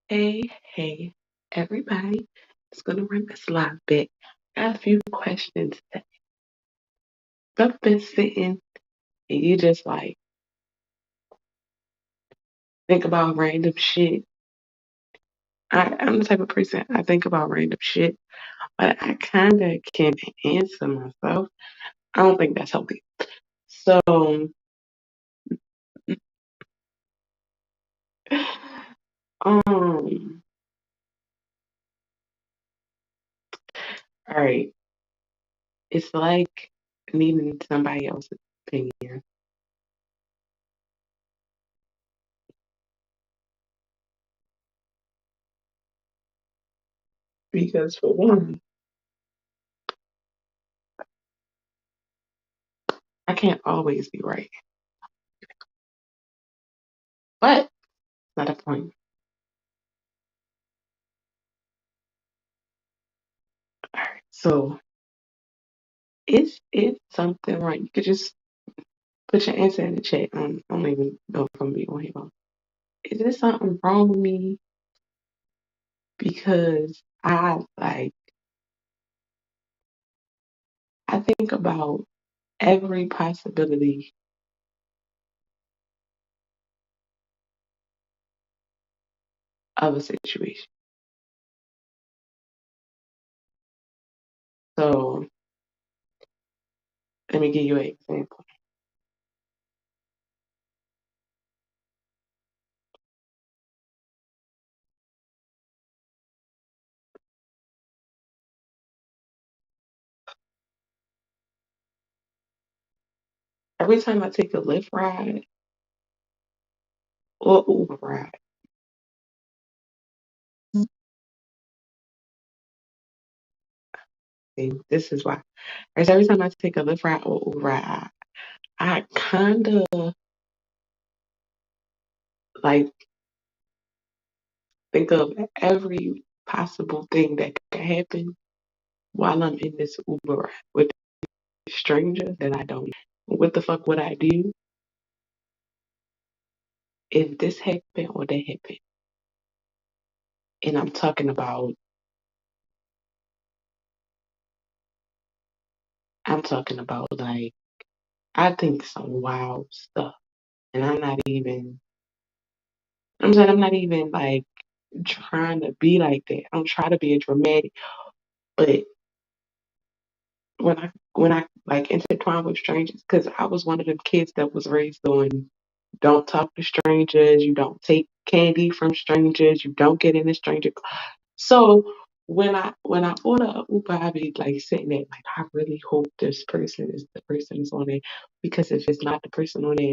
Hey, everybody. It's gonna run this live bit. Got a few questions that I've been sitting and you just like think about random shit. I'm the type of person I think about random shit, but I kinda can answer myself. I don't think that's healthy. So um all right. It's like needing somebody else's opinion. Because for one, I can't always be right. But not a point. All right. So is it something right? You could just put your answer in the chat. I don't even know if I'm gonna be on here. Is there something wrong with me because I think about every possibility of a situation. So let me give you an example. Every time I take a Lyft ride or Uber ride, and this is why. Because every time I take a Lyft ride or Uber ride, I kinda like think of every possible thing that could happen while I'm in this Uber ride with a stranger that I don't know. What the fuck would I do if this happened or that happened? And I'm talking about like I think some wild stuff. And I'm not even like trying to be like that. I don't try to be a dramatic, but when I like intertwine with strangers, because I was one of them kids that was raised on don't talk to strangers, you don't take candy from strangers, you don't get in a stranger. So when I order a Uber, I be like sitting there like I really hope this person is the person that's on it because if it's not the person on it,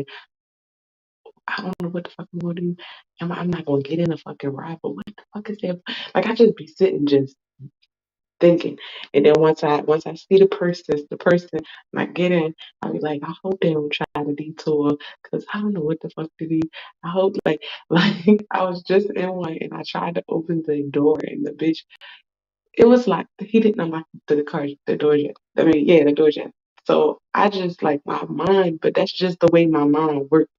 I don't know what the fuck I'm gonna do. I'm not gonna get in a fucking ride, but what the fuck is that? Like I just be sitting just thinking, and then once I see the person, and I get in, I be like, I hope they don't try to detour, cause I don't know what the fuck to do. I hope like I was just in one, and I tried to open the door, and the bitch, it was like he didn't unlock the door yet. I mean, yeah, the door yet. So I just like my mind, but that's just the way my mind works.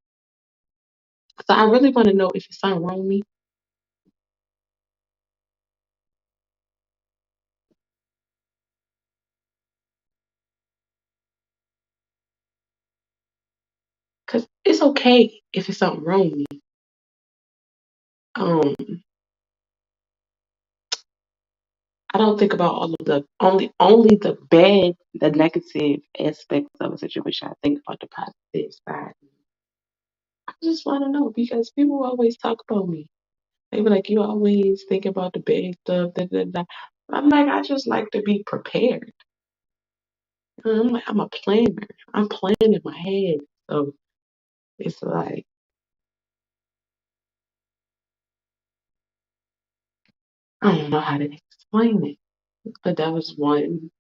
So I really want to know if it's something wrong with me, cause it's okay if it's something wrong with me. Um, I don't think about all of the only the negative aspects of a situation. I think about the positive side. I just want to know because people always talk about me. They be like, "You always think about the bad stuff." Da, da, da. I'm like, I just like to be prepared. I'm like, I'm a planner. I'm planning in my head. So it's like I don't know how to explain it, but that was one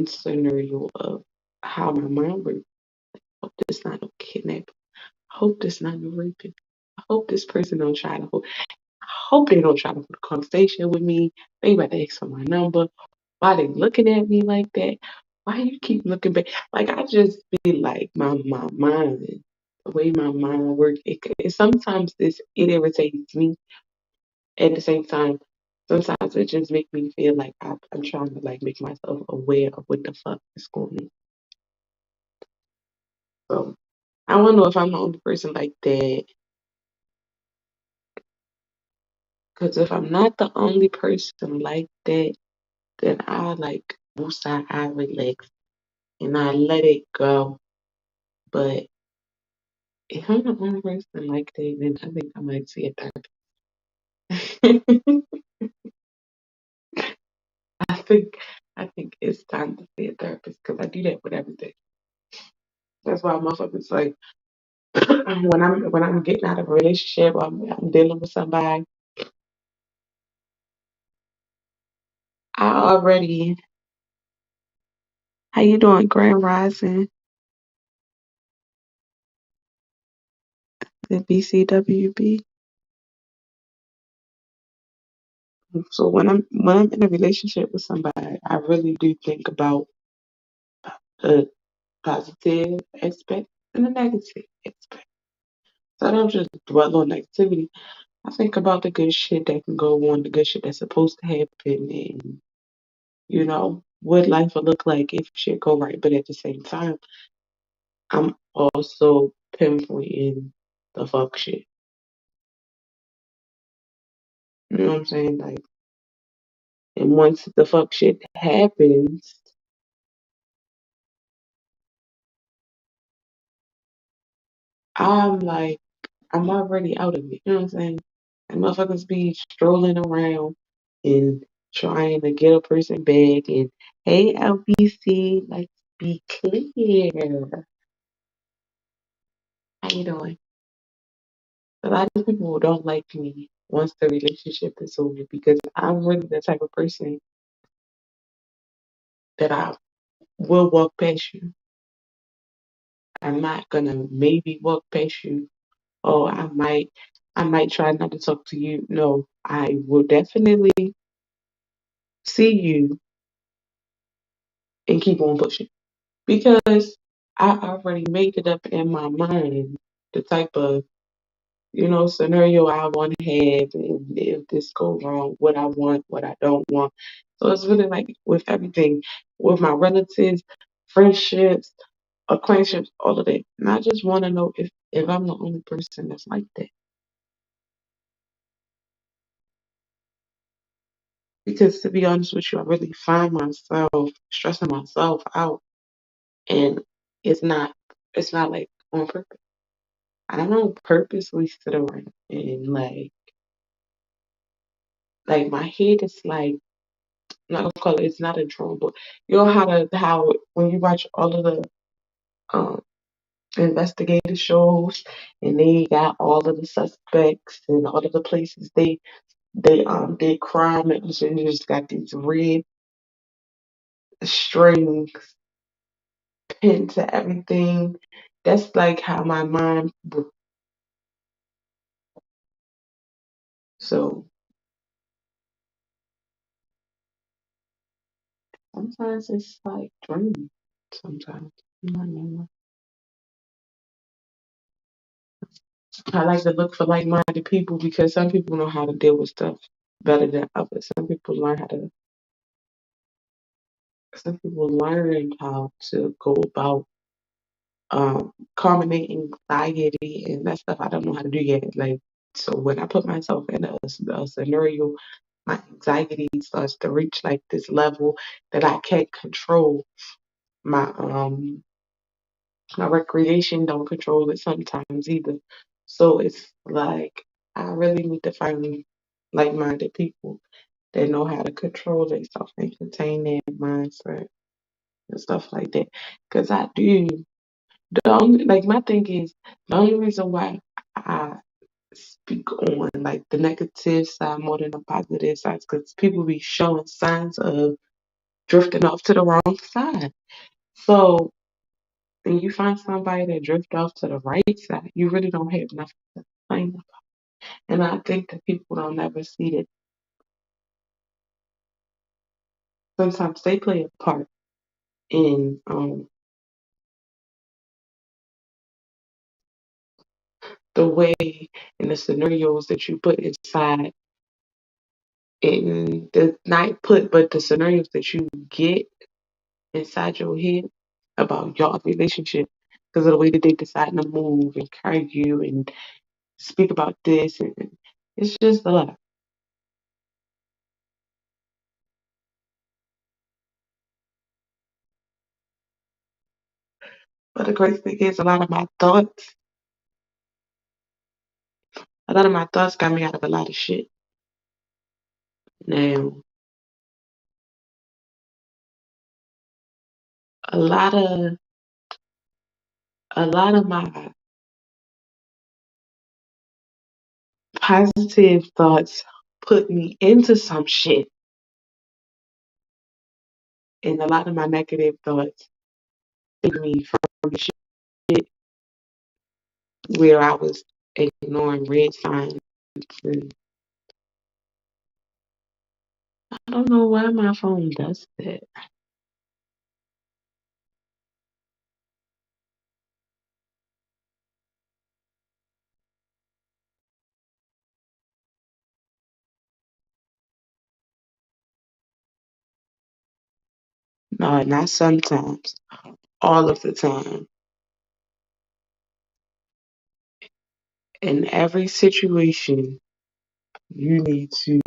scenario of how my mind works. Hope this not no kidnapping. I hope this not no raping. I hope this person don't try to hold. I hope they don't try to hold a conversation with me. They about to ask for my number. Why they looking at me like that? Why you keep looking back? Like I just be like my mind. the way my mind works, sometimes it irritates me. At the same time, sometimes it just makes me feel like I'm trying to like make myself aware of what the fuck is going on. So I don't know if I'm the only person like that. Because if I'm not the only person like that, then I like woosah, I relax and I let it go. But if I'm the only person like that, then I think I might see a therapist. I think I think it's time to see a therapist because I do that with everything. That's why motherfuckers like when I'm getting out of a relationship, or I'm dealing with somebody. I already. How you doing, Grand Rising? The BCWB. So when I'm in a relationship with somebody, I really do think about the positive aspect and the negative aspect. So I don't just dwell on negativity. I think about the good shit that can go on, the good shit that's supposed to happen, and what life will look like if shit go right. But at the same time, I'm also pinpointing the fuck shit. You know what I'm saying? Like, and once the fuck shit happens, I'm like, I'm already out of it. You know what I'm saying? And motherfuckers be strolling around and trying to get a person back. And hey, LBC, let's be clear. How you doing? A lot of people don't like me once the relationship is over because I'm really the type of person that I will walk past you. I'm not gonna maybe walk past you. Oh, I might try not to talk to you. No, I will definitely see you and keep on pushing because I already made it up in my mind the type of scenario I want to have, and if this go wrong, what I want, what I don't want. So it's really like with everything, with my relatives, friendships, acquaintanceships, all of that. And I just want to know if I'm the only person that's like that. Because to be honest with you, I really find myself stressing myself out, and it's not it's not like on purpose. I don't purposely sit around and like my head is like I'm not gonna call it, it's not a drone, but you know how when you watch all of the um investigative shows and they got all of the suspects and all of the places they did crime, and you just got these red strings pinned to everything. That's like how my mind works. So sometimes it's like dreaming. Sometimes. You I like to look for like-minded people because some people know how to deal with stuff better than others. Some people learn how to go about calming anxiety and that stuff I don't know how to do yet. Like, so when I put myself in a scenario, my anxiety starts to reach like this level that I can't control. My recreation don't control it sometimes either. So it's like I really need to find like-minded people that know how to control themselves and contain their mindset and stuff like that. Because I do. The only like my thing is the only reason why I speak on like the negative side more than the positive side because people be showing signs of drifting off to the wrong side. So when you find somebody that drift off to the right side, you really don't have nothing to complain about. And I think that people don't ever see that sometimes they play a part in the way and the scenarios that you put inside and the not put but the scenarios that you get inside your head about your relationship because of the way that they decide to move and carry you and speak about this and it's just a lot. But the crazy thing is a lot of my thoughts got me out of a lot of shit. Now a lot of my positive thoughts put me into some shit and a lot of my negative thoughts took me from the shit where I was ignoring red signs and I don't know why my phone does that. No, not sometimes. All of the time. In every situation, you need to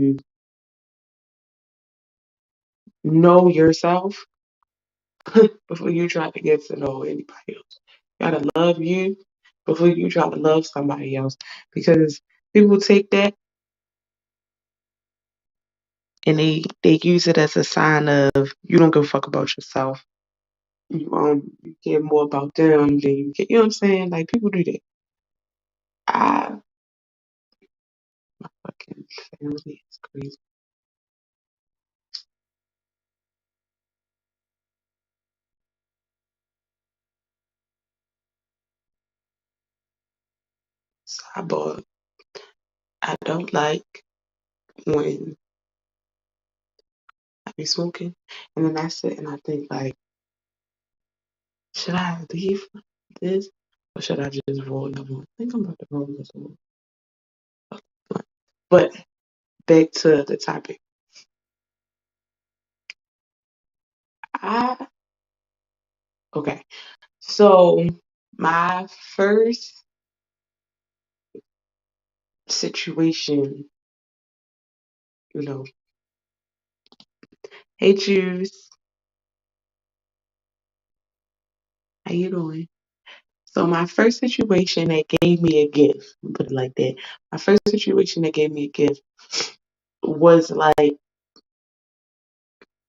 know yourself before you try to get to know anybody else. You gotta love you before you try to love somebody else. Because people take that and they use it as a sign of you don't give a fuck about yourself. You care more about them than you care. You know what I'm saying? Like people do that. I fucking family is crazy. Sidebar. I don't like when I be smoking and then I sit and I think like, should I leave this or should I just roll another one? I think I'm about to roll this one. But back to the topic. I okay. So my first situation, you know, hey Juice, how you doing? So my first situation that gave me a gift, put it like that. My first situation that gave me a gift was like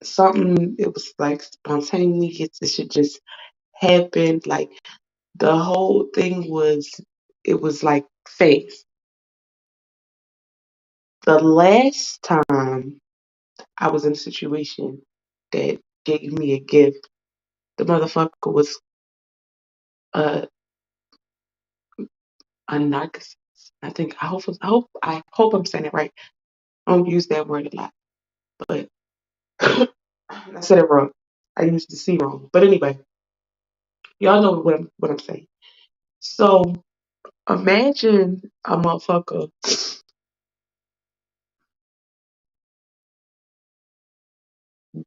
something. It was like spontaneous. It should just happen. Like the whole thing was. It was like faith. The last time I was in a situation that gave me a gift, the motherfucker was a a narcissist. I hope I'm saying it right. I don't use that word a lot, but I said it wrong. I used the C wrong. But anyway, y'all know what I'm saying. So imagine a motherfucker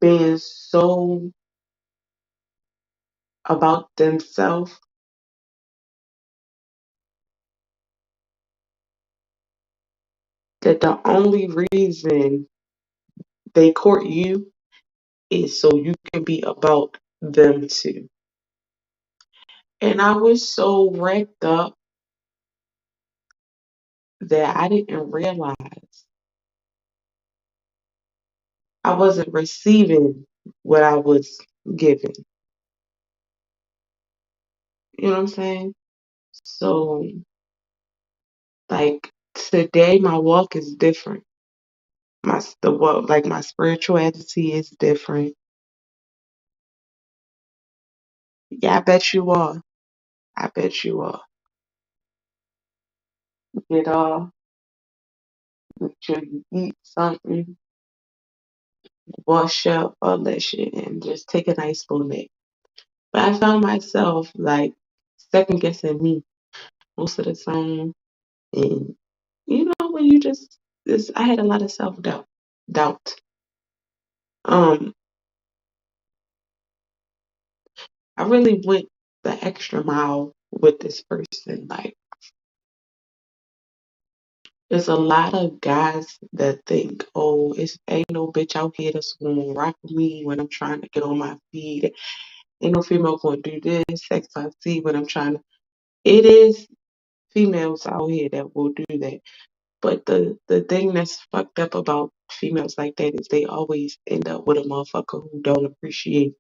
being so about themselves that the only reason they court you is so you can be about them too. And I was so wrapped up that I didn't realize I wasn't receiving what I was given. You know what I'm saying? So, like today, my walk is different. The walk, like my spirituality is different. Yeah, I bet you are. I bet you are. Get off, make sure you eat something, wash up, all that shit, and just take a nice full nap. But I found myself like second guessing me most of the time. And you know when you just this, I had a lot of doubt. Um, I really went the extra mile with this person. Like, there's a lot of guys that think, oh, it's ain't no bitch out here that's gonna rock with me when I'm trying to get on my feet. Ain't no female gonna do this, X, Y, Z when I'm trying to. It is females out here that will do that. But the thing that's fucked up about females like that is they always end up with a motherfucker who don't appreciate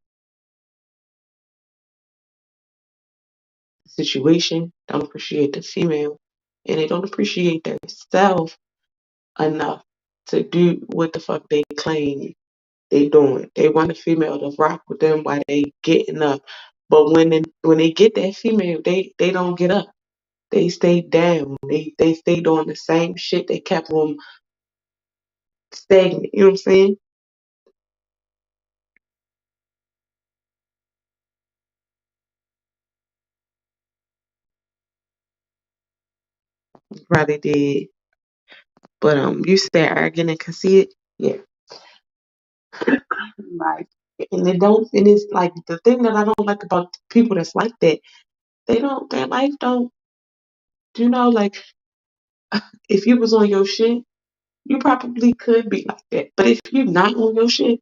the situation, don't appreciate the female, and they don't appreciate themselves enough to do what the fuck they claim they doing. They want a female to rock with them while they getting up. But when they get that female, they don't get up. They stay down. They stay doing the same shit that kept them stagnant. You know what I'm saying? Probably did. But you stay arrogant and conceited. Yeah. Like, and they don't, and it's like the thing that I don't like about people that's like that, their life don't, like, if you was on your shit, you probably could be like that. But if you're not on your shit,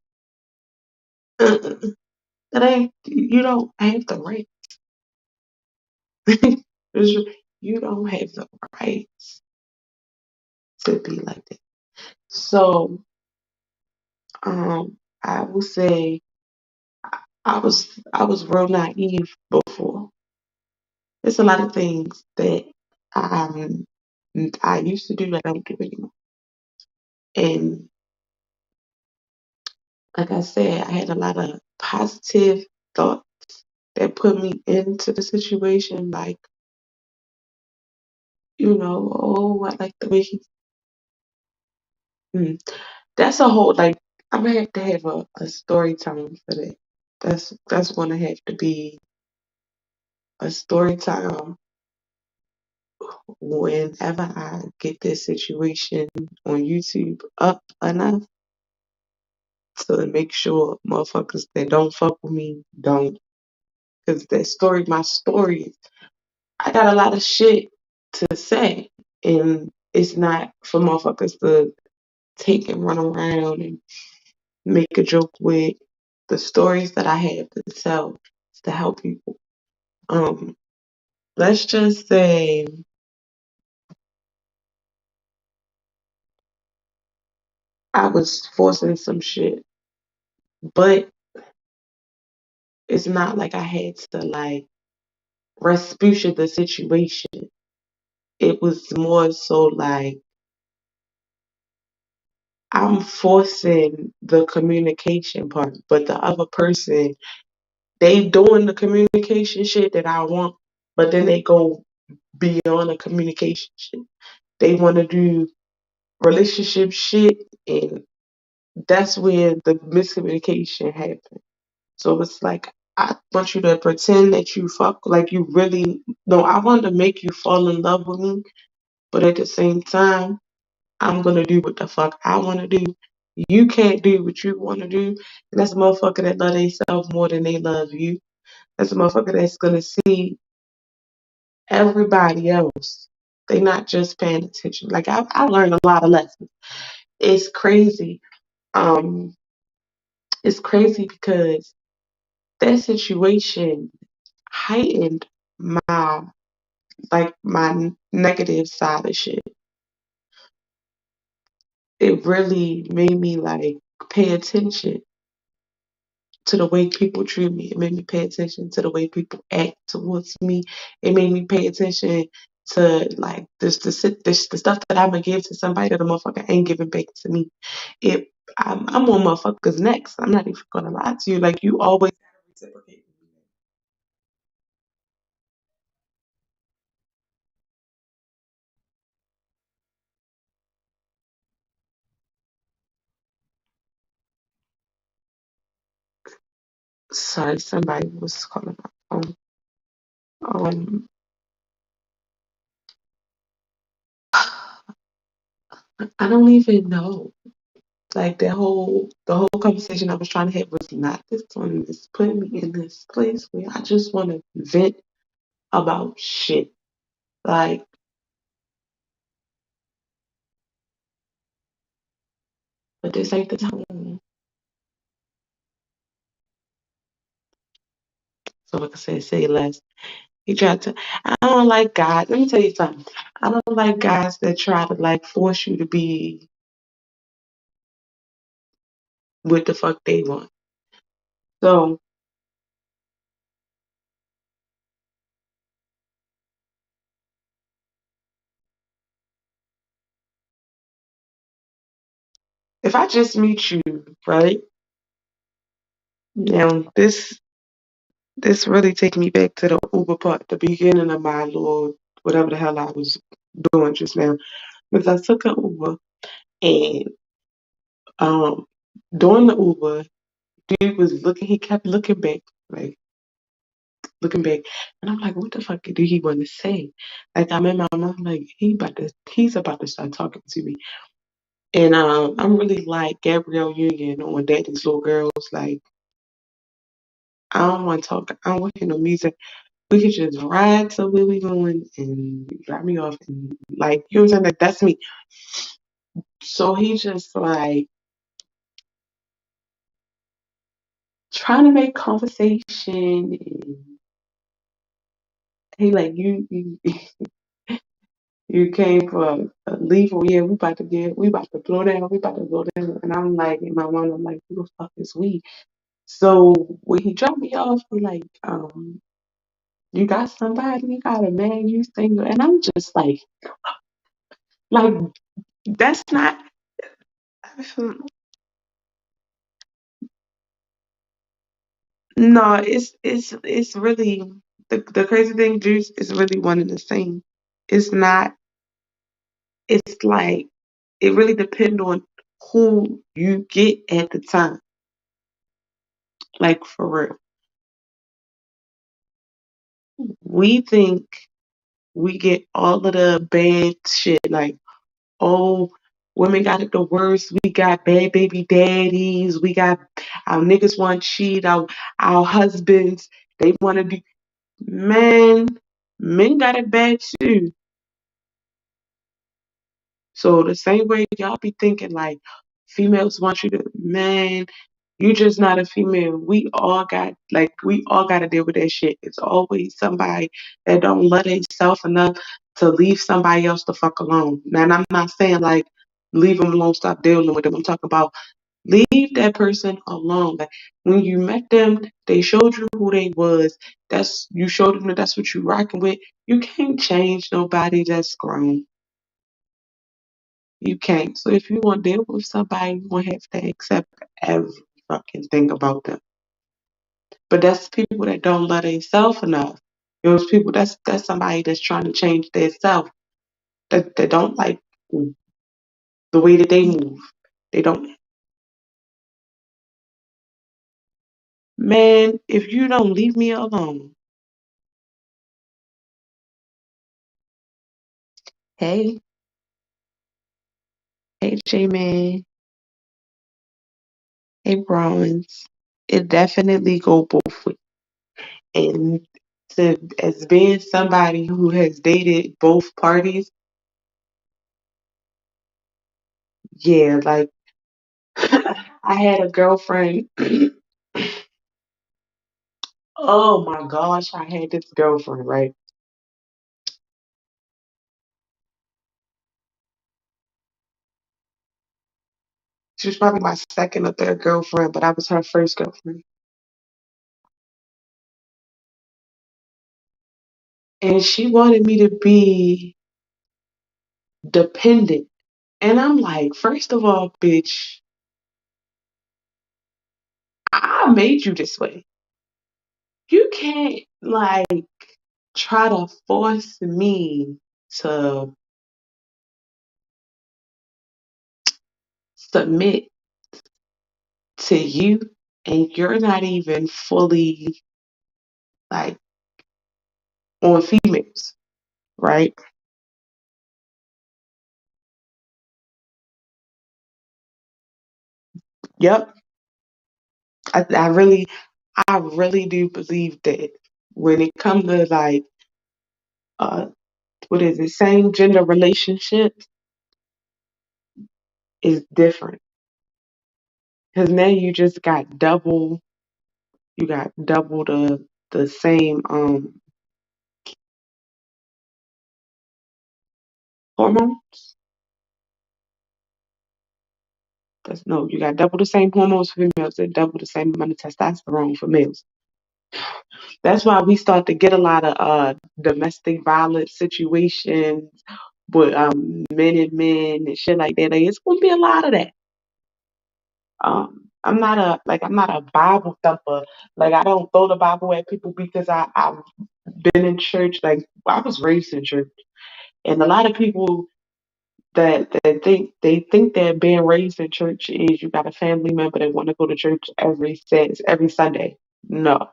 uh-uh, that ain't, you don't have the right. You don't have the right to be like that. So, I will say I was real naive before. There's a lot of things that um I used to do that I don't do anymore. And like I said, I had a lot of positive thoughts that put me into the situation. Like, oh, I like the way he. Mm. That's a whole like. I'm gonna have to have a story time for that. That's gonna have to be a story time whenever I get this situation on YouTube up enough to make sure motherfuckers that don't fuck with me don't. Because my story, I got a lot of shit to say. And it's not for motherfuckers to take and run around and make a joke with. The stories that I have to tell is to help people. Um, let's just say I was forcing some shit, but it's not like I had to like Rasputia the situation. It was more so like I'm forcing the communication part, but the other person, they doing the communication shit that I want, but then they go beyond the communication shit. They want to do relationship shit, and that's where the miscommunication happens. So it's like I want you to pretend that you fuck like you really no. I want to make you fall in love with me, but at the same time, I'm gonna do what the fuck I wanna do. You can't do what you wanna do. And that's a motherfucker that love themselves more than they love you. That's a motherfucker that's gonna see everybody else. They not just paying attention. Like I learned a lot of lessons. It's crazy. Um, it's crazy because that situation heightened my my negative side of shit. It really made me like pay attention to the way people treat me. It made me pay attention to the way people act towards me. It made me pay attention to like the stuff that I'm gonna give to somebody that a motherfucker ain't giving back to me. It I'm on motherfuckers next. I'm not even gonna lie to you. Like you always gotta reciprocate. Sorry, somebody was calling my phone. Um, I don't even know. Like the whole conversation I was trying to have was not this one. It's putting me in this place where I just want to vent about shit. Like, but this ain't the time. So like I said, say less. He tried to. I don't like guys. Let me tell you something. I don't like guys that try to like force you to be what the fuck they want. So if I just meet you, right now, this really take me back to the Uber part, the beginning of my little whatever the hell I was doing just now. Because I took an Uber and um during the Uber, dude was looking. He kept looking back, like looking back, and I'm like, what the fuck did he want to say? Like I'm in my mind, like he's about to start talking to me. And I'm really like Gabrielle Union on Daddy's Little Girls. Like I don't want to talk. I don't want to hear no music. We could just ride to where we going and drop me off and like you know what I'm saying? Like that's me. So he just like trying to make conversation and he like you you came for a leave or yeah, we about to blow down, we about to blow down. And I'm like in my mind, I'm like, who the fuck is we? So when he dropped me off, he like, you got somebody, you got a man, you single, and I'm just like that's not. No, it's really the crazy thing, Juice, is really one and the same. It's not. It's like it really depends on who you get at the time. Like for real, we think we get all of the bad shit. Like oh, women got it the worst. We got bad baby daddies. We got our niggas want to cheat. Our husbands they want to do. Man, men got it bad too. So the same way y'all be thinking like females want you to man, you just not a female. We all got to deal with that shit. It's always somebody that don't love themselves enough to leave somebody else the fuck alone. Now, and I'm not saying like leave them alone, stop dealing with them. I'm talking about leave that person alone. Like when you met them, they showed you who they was. That's you showed them that that's what you rocking with. You can't change nobody that's grown. You can't. So if you want to deal with somebody, you gonna have to accept every fucking thing about them. But that's people that don't love themselves enough. Those people that's somebody that's trying to change their self. That don't like the way that they move. They don't man, if you don't leave me alone. Hey, hey J Man, hey Bronze. It definitely go both ways. And to as being somebody who has dated both parties, yeah, like I had a girlfriend. Oh my gosh, I had this girlfriend, right? She was probably my second or third girlfriend, but I was her first girlfriend. And she wanted me to be dependent. And I'm like, first of all, bitch, I made you this way. You can't like try to force me to submit to you and you're not even fully like on females, right? Yep. I, I really do believe that when it comes to like, uh, what is it, same gender relationships is different. Because now you got double the same hormones. No, you got double the same hormones for females and double the same amount of testosterone for males. That's why we start to get a lot of domestic violence situations with men and men and shit like that. Like, it's gonna be a lot of that. I'm not a Bible thumper. Like, I don't throw the Bible at people because I've been in church. Like, I was raised in church, and a lot of people that think that being raised in church is you got a family member that want to go to church every Sunday. No,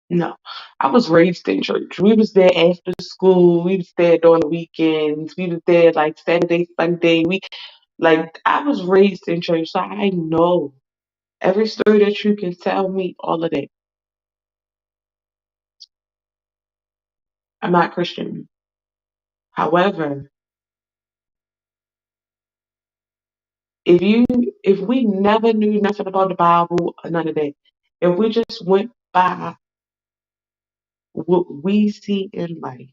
no. I was raised in church. We was there after school. We was there during the weekends. We was there like Saturday, Sunday. We like I was raised in church, so I know every story that you can tell me, all of that. I'm not Christian. However, if you if we never knew nothing about the Bible or none of that, if we just went by what we see in life,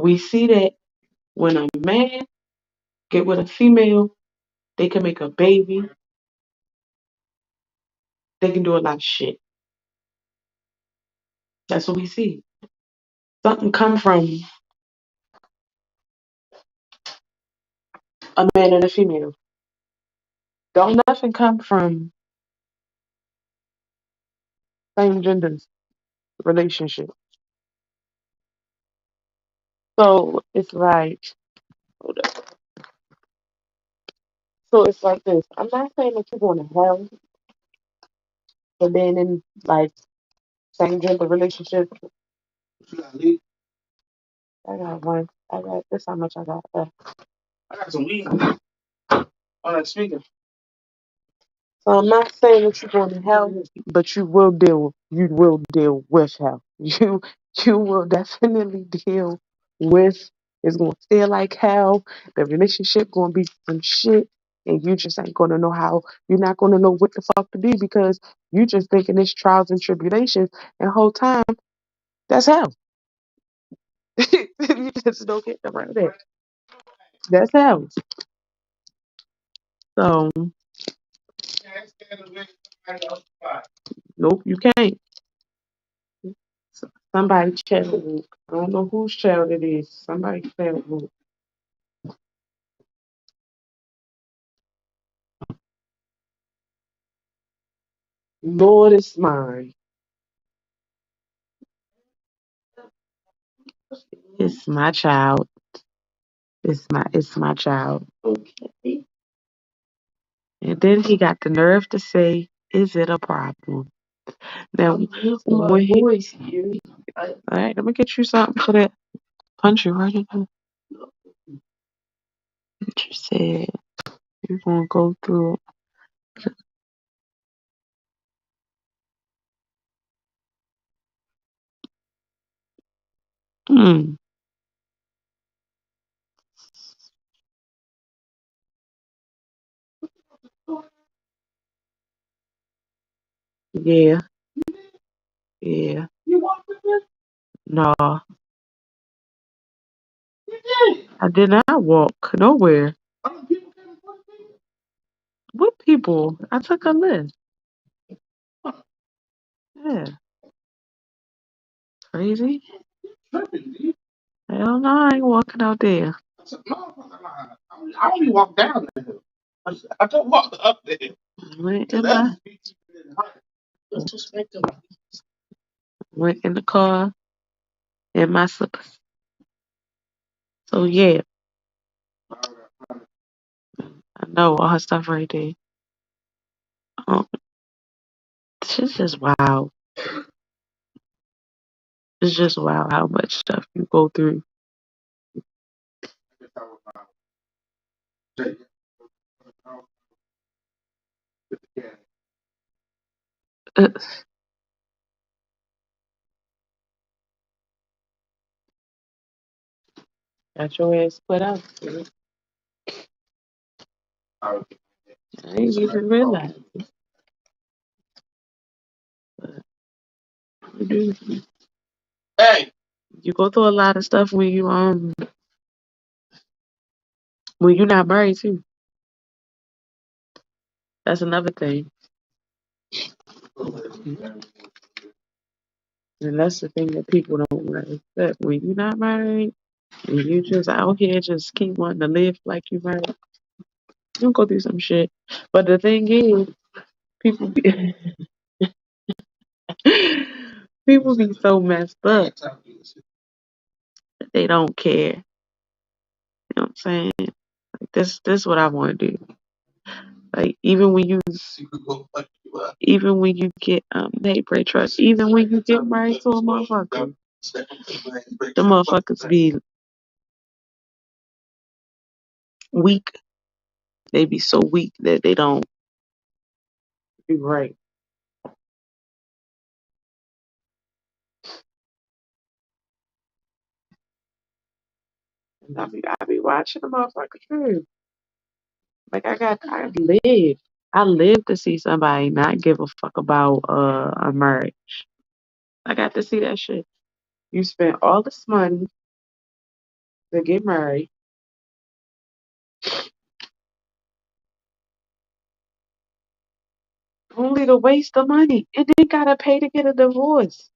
we see that when a man get with a female, they can make a baby, they can do a lot of shit. That's what we see. Something come from a man and a female. Don't nothing come from same genders relationship. So it's like, hold up. So it's like this. I'm not saying that you're going to hell for being in like same gender relationship. I got one. I got this. How much I got? I got some weed on that speaker. So I'm not saying that you're going to hell, but you will deal with hell. You will definitely deal with it's gonna feel like hell. The relationship gonna be some shit, and you just ain't gonna know how you're not gonna know what the fuck to do because you just thinking it's trials and tribulations and whole time that's hell. You just don't get around that. That's hell. So nope, you can't. Somebody child. I don't know whose child it is. Somebody child. Lord, it's mine. It's my child. It's my child. And then he got the nerve to say, "Is it a problem?" Now, when all right, let me get you something for that. Punch you right in the. What you said? You're gonna go through it. Hmm. Yeah. Yeah. No, I did not walk nowhere. What people? I took a list. Yeah. Crazy. Hell no, I ain't walking out there. I only walked down there. I don't walk up there. Went in my went in the car in my slippers. So yeah, I know all her stuff right there. Um, it's just wild. It's just wild how much stuff you go through. Got your ass put out. I ain't even realize you do. You go through a lot of stuff when you're not married too. That's another thing. And that's the thing that people don't really accept. When you're not married and you just out here just keep wanting to live like you married, you'll go through some shit. But the thing is, people be people be so messed up that they don't care. You know what I'm saying? Like this what I wanna do. Like even when you get hey pray trust, even when you get married to a motherfucker, the motherfuckers be weak. They be so weak that they don't be right. And I be watching the motherfucker too. Like I live to see somebody not give a fuck about a marriage. I got to see that shit. You spent all this money to get married, only to waste the money, and then gotta pay to get a divorce.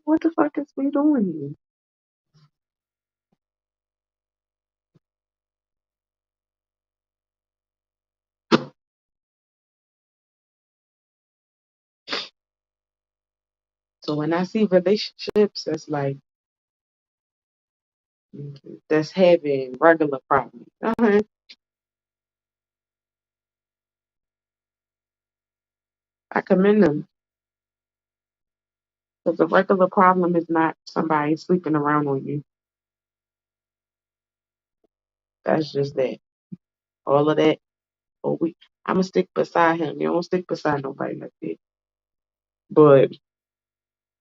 What the fuck is we doing here? So when I see relationships that's having regular problems, I commend them because the regular problem is not somebody sleeping around on you. That's just that. All of that. Oh, I'ma stick beside him. You don't stick beside nobody like that. But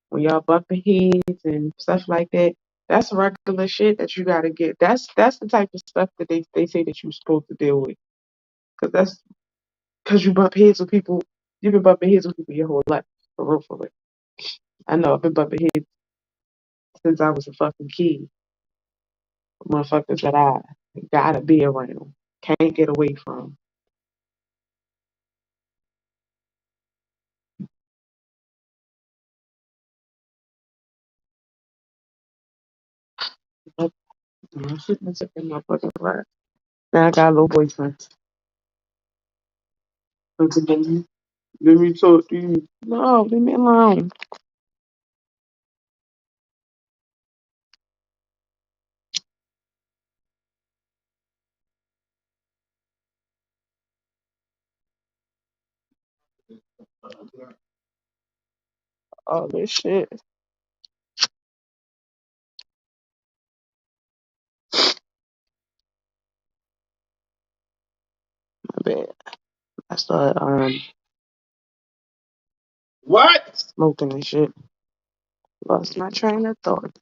when y'all bumping heads and stuff like that, that's regular shit that you gotta get. That's the type of stuff that they say that you're supposed to deal with. Cause that's because you bump heads with people. You've been bumping heads with people your whole life. For real, for real. I know I've been bumping heads since I was a fucking kid. Motherfuckers that I gotta be around. Can't get away from. But, shit, that's a motherfucking right. Now I got a little boyfriend. Let me talk to you. No, leave me alone. All this shit. My bad. I started smoking and shit. Lost my train of thought.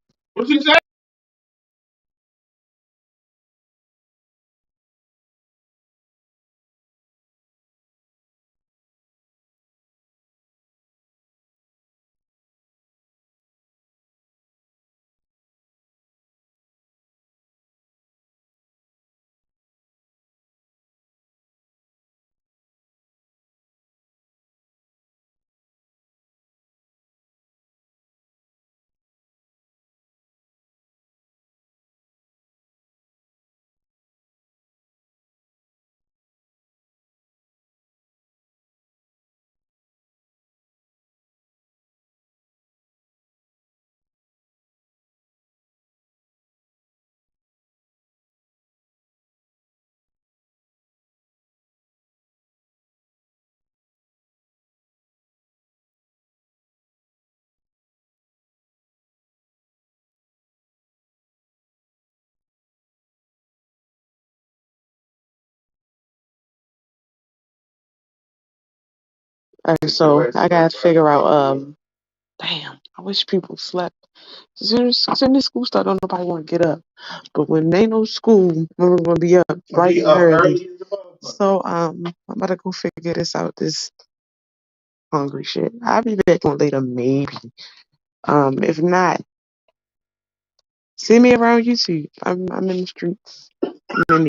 Alright, so I gotta figure out damn, I wish people slept. Soon as school start, don't nobody wanna get up. But when they know school, we're gonna be up bright and early. So I'm about to go figure this out, this hungry shit. I'll be back on later maybe. If not, see me around YouTube. I'm in the streets. I'm in